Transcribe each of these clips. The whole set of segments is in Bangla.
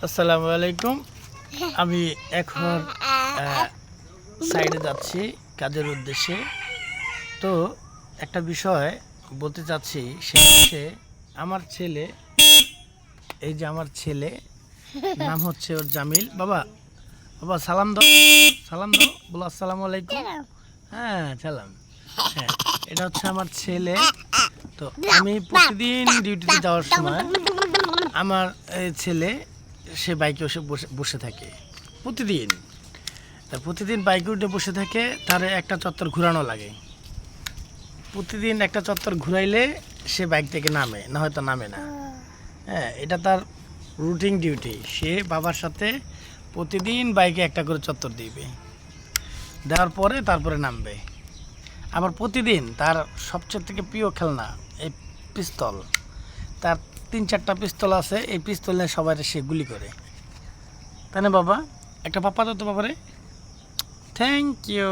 আসসালামু আলাইকুম। আমি এখন সাইডে যাচ্ছি কাজের উদ্দেশ্যে। তো একটা বিষয় বলতে চাচ্ছি, সেটা হচ্ছে আমার ছেলে, এই যে আমার ছেলে, নাম হচ্ছে ওর জামিল। বাবা বাবা সালাম দাও, সালাম দাও, বলো আসসালামু আলাইকুম। হ্যাঁ সালাম। হ্যাঁ, এটা হচ্ছে আমার ছেলে। তো আমি প্রতিদিন ডিউটিতে যাওয়ার সময় আমার ছেলে সে বাইকে বসে বসে বসে থাকে প্রতিদিন। তা প্রতিদিন বাইকে উঠে বসে থাকে, তার একটা চত্বর ঘোরানো লাগে। প্রতিদিন একটা চত্বর ঘুরাইলে সে বাইক থেকে নামে, না হয়তো নামে না। হ্যাঁ, এটা তার রুটিন ডিউটি। সে বাবার সাথে প্রতিদিন বাইকে একটা করে চত্বর দিবে, দেওয়ার পরে তারপরে নামবে। আবার প্রতিদিন তার সবচেয়ে থেকে প্রিয় খেলনা এই পিস্তল। তার 3-4টা পিস্তল আছে, এই পিস্তল নিয়ে সবাই সে গুলি করে। তাই না বাবা? একটা পাপ্পা দাও তো বাবারে। Thank you.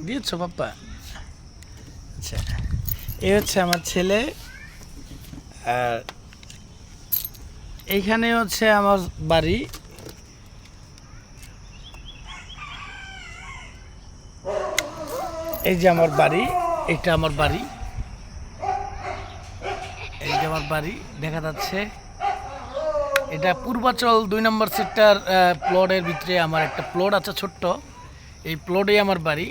দিয়েছো পাপ্পা? আচ্ছা, এই হচ্ছে আমার ছেলে। আর এইখানে হচ্ছে আমার বাড়ি। এই যে আমার বাড়ি, এটা আমার বাড়ি। এই যে আমার বাড়ি দেখা যাচ্ছে। এটা পূর্বাচল 2 নম্বর সেক্টর প্লটের ভিতরে আমার একটা প্লট আছে ছোট্ট। এই প্লটেই আমার বাড়ি।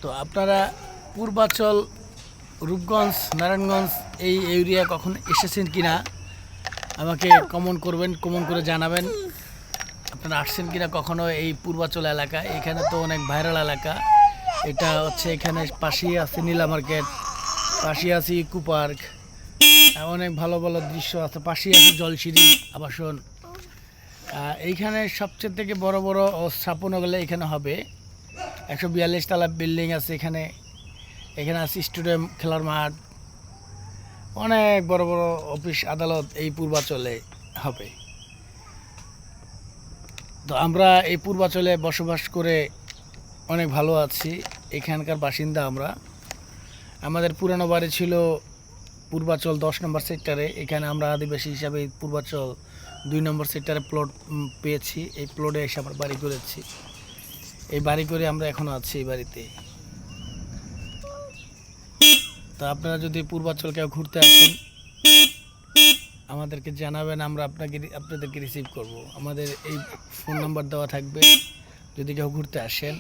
তো আপনারা পূর্বাচল, রূপগঞ্জ, নারায়ণগঞ্জ এই এরিয়া কখন এসেছেন কিনা আমাকে কমেন্ট করবেন, কমেন্ট করে জানাবেন আপনারা আসছেন কিনা কখনো এই পূর্বাচল এলাকা। এখানে তো অনেক ভাইরাল এলাকা। এটা হচ্ছে এখানে পাশেই আছে নীলা মার্কেট, পাশেই আছে ইকো পার্ক, অনেক ভালো ভালো দৃশ্য আছে। পাশেই আছে জলসিঁড়ি আবাসন। এইখানে সবচেয়ে থেকে বড় বড় স্থাপন গেলে এখানে হবে 142 তলা বিল্ডিং আছে এখানে। এখানে আছে স্টেডিয়াম, খেলার মাঠ, অনেক বড় বড় অফিস আদালত এই পূর্বাচলে হবে। তো আমরা এই পূর্বাচলে বসবাস করে অনেক ভালো আছি, এখানকার বাসিন্দা আমরা। আমাদের পুরানো বাড়ি ছিল পূর্বাচল 10 নম্বর সেক্টরে। এখানে আমরা আদিবাসী হিসাবে পূর্বাচল 2 নম্বর সেক্টরে প্লট পেয়েছি। এই প্লটে এসে আমরা বাড়ি করেছি। এই বাড়ি করে আমরা এখনও আছি এই বাড়িতে। তো আপনারা যদি পূর্বাচল কেউ ঘুরতে আসেন আমাদেরকে জানাবেন, আমরা আপনাদেরকে রিসিভ করব। আমাদের এই ফোন নাম্বার দেওয়া থাকবে। যদি কেউ ঘুরতে আসেন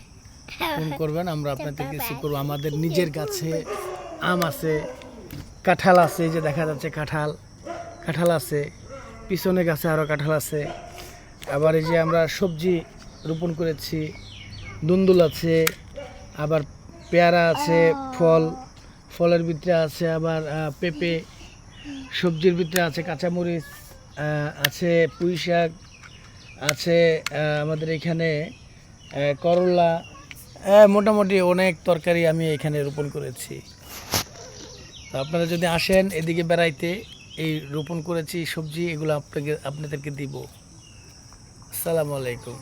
ফোন করবেন, আমরা আপনাদেরকে রিসিভ করবো। আমাদের নিজের গাছে আম আছে, কাঁঠাল আছে, যে দেখা যাচ্ছে কাঁঠাল আছে, পিছনে গাছে আরও কাঁঠাল আছে। আবার এই যে আমরা সবজি রোপণ করেছি, দুন্দুল আছে, আবার পেয়ারা আছে, ফলের ভিতরে আছে আবার পেঁপে, সবজির ভিতরে আছে কাঁচামরিচ, আছে পুঁই শাক, আছে আমাদের এখানে করলা। মোটামুটি অনেক তরকারি আমি এখানে রোপণ করেছি। তো আপনারা যদি আসেন এদিকে বেড়াইতে, এই রোপণ করেছি সবজি, এগুলো আপনাদেরকে দিব। আসসালামু আলাইকুম।